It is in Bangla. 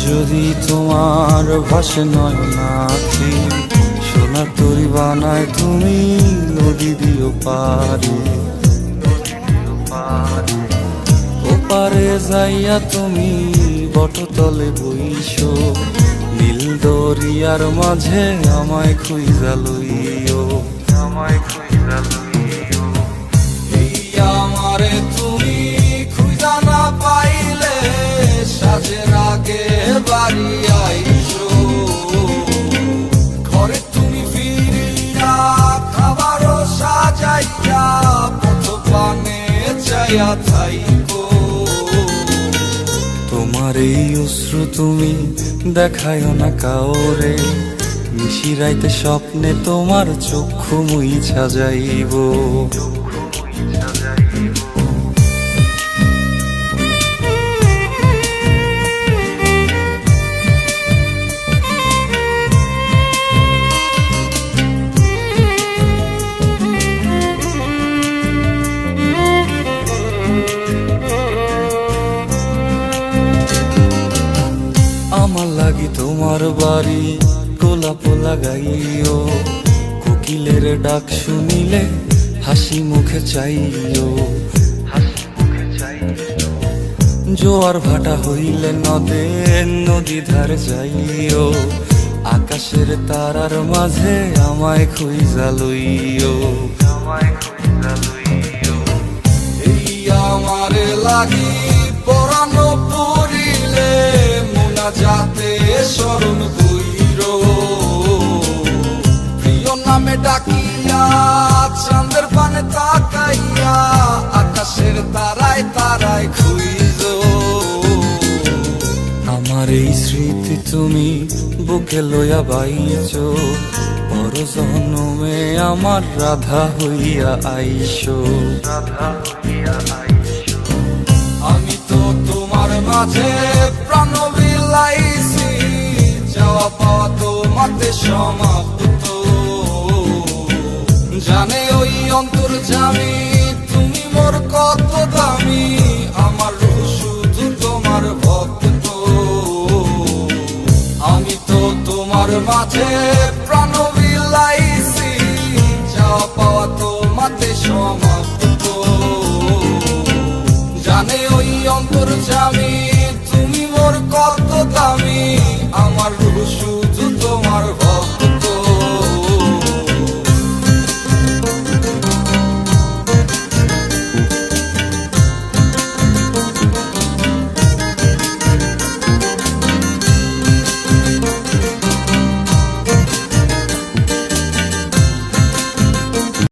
যদি তোমার ভাসে নয়নাথি, সোনার তরি বানায় তুমি নদী দিও পারে। ওপারে যাইয়া তুমি বটতলে বইসো, নীল দরিয়ার মাঝে আমায় খুঁজা লইও, আমায় খুঁজা লইও। এই আমারে তুমি খুঁজা না পাইলে সাজের আগে বাড়ি আইসো, ঘরে তুমি ফিরিয়া খাবারও সাজাইয়া পথ পানে চাইয়া থাইকো। তোমার এই অশ্রু তুমি দেখায় না কাউরে, নিশিরাইতে স্বপ্নে তোমার চক্ষু মুইছা যাইব। আমার লাগি তোমার বাড়ি গোলাপ লাগাইও, কোকিলের ডাক শুনিলে হাসি মুখে চাইও, জোয়ার ভাটা হইলে নদে নদী ধার যাইও, আকাশের তারার মাঝে আমায় খুঁজা লইও, আমায় খুঁজা লইও। এই আমারে লাগি পরানো পড়িলে যাতে স্মরণ কইরো, প্রিয় নামে ডাকিয়া চাঁদের পানে তাকাইয়া আকাশের তারায় তারায় খুঁজো। আমার এই স্মৃতি তুমি বুকে লইয়া বাইছো, পর জন্মে আমার রাধা হইয়া আইসো, রাধা হইয়া আইসো। আমি তো তোমার মাঝে প্রাণ বিলাইছি, যাওয়া পাওয়া তোমাতে সমাপ্ত। জানে ওই অন্তর্যামী তুমি মোর কত দামি, আমার রূহ শুধু তোমার ভক্ত। আমি তো তোমার মাঝে প্রাণ বিলাইছি, যাওয়া পাওয়া তোমাতে সমাপ্ত। জানে ওই অন্তর্যামী